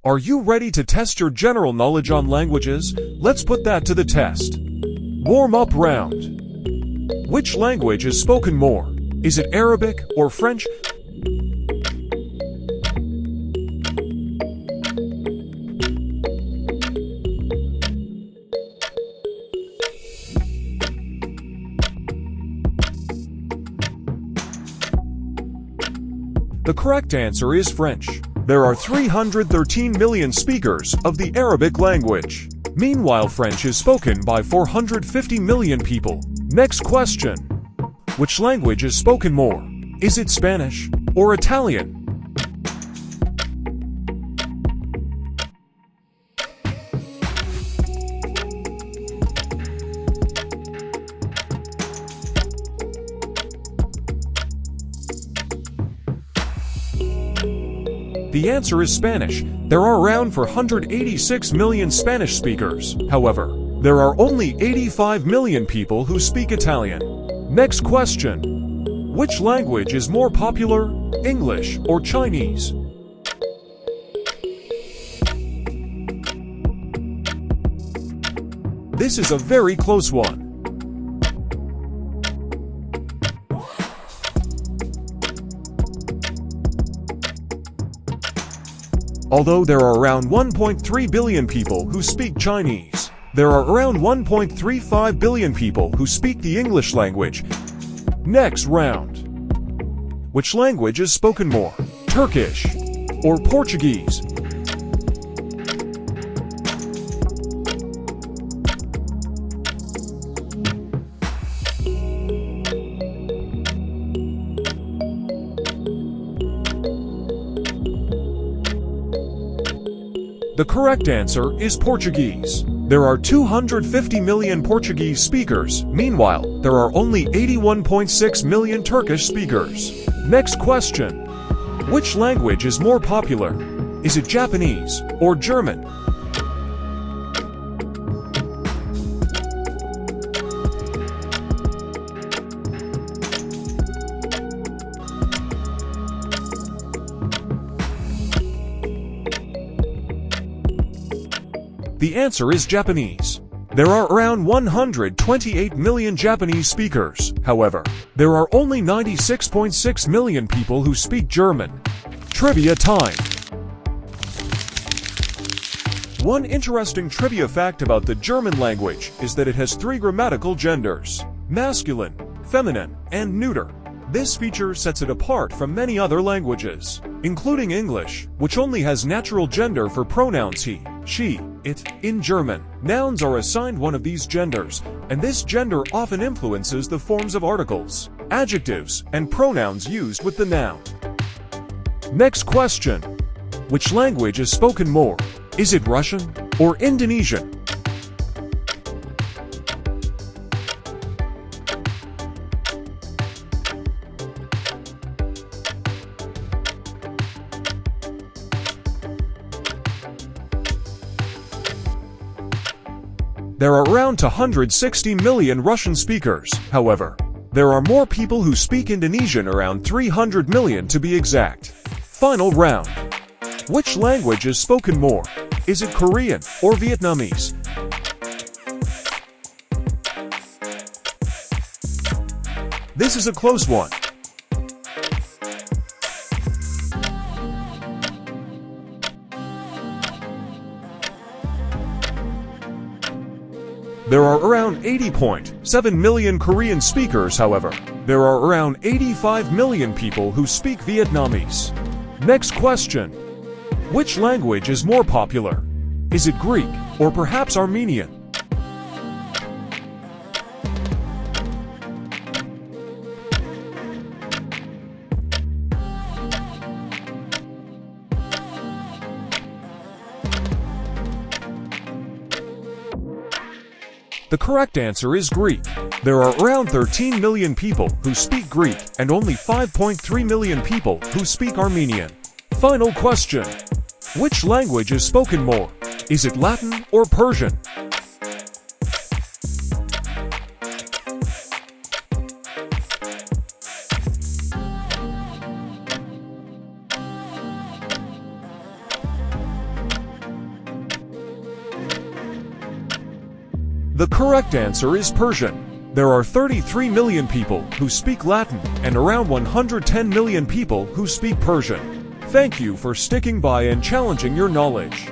Are you ready to test your general knowledge on languages? Let's put that to the test. Warm-up round. Which language is spoken more? Is it Arabic or French? The correct answer is French. There are 313 million speakers of the Arabic language. Meanwhile, French is spoken by 450 million people. Next question. Which language is spoken more? Is it Spanish or Italian? The answer is Spanish. There are around 486 million Spanish speakers. However, there are only 85 million people who speak Italian. Next question. Which language is more popular, English or Chinese? This is a very close one. Although there are around 1.3 billion people who speak Chinese, there are around 1.35 billion people who speak the English language. Next round. Which language is spoken more, Turkish or Portuguese? The correct answer is Portuguese. There are 250 million Portuguese speakers. Meanwhile, there are only 81.6 million Turkish speakers. Next question. Which language is more popular? Is it Japanese or German? The answer is Japanese. There are around 128 million Japanese speakers. However, there are only 96.6 million people who speak German. Trivia time. One interesting trivia fact about the German language is that it has 3 grammatical genders: masculine, feminine, and neuter. This feature sets it apart from many other languages, including English, which only has natural gender for pronouns he, she, it. In German, nouns are assigned one of these genders, and this gender often influences the forms of articles, adjectives, and pronouns used with the noun. Next question. Which language is spoken more? Is it Russian or Indonesian? There are around 260 million Russian speakers. However, there are more people who speak Indonesian, around 300 million to be exact. Final round. Which language is spoken more? Is it Korean or Vietnamese? This is a close one. There are around 80.7 million Korean speakers. However, there are around 85 million people who speak Vietnamese. Next question. Which language is more popular? Is it Greek or perhaps Armenian? The correct answer is Greek. There are around 13 million people who speak Greek and only 5.3 million people who speak Armenian. Final question. Which language is spoken more? Is it Latin or Persian? The correct answer is Persian. There are 33 million people who speak Latin and around 110 million people who speak Persian. Thank you for sticking by and challenging your knowledge.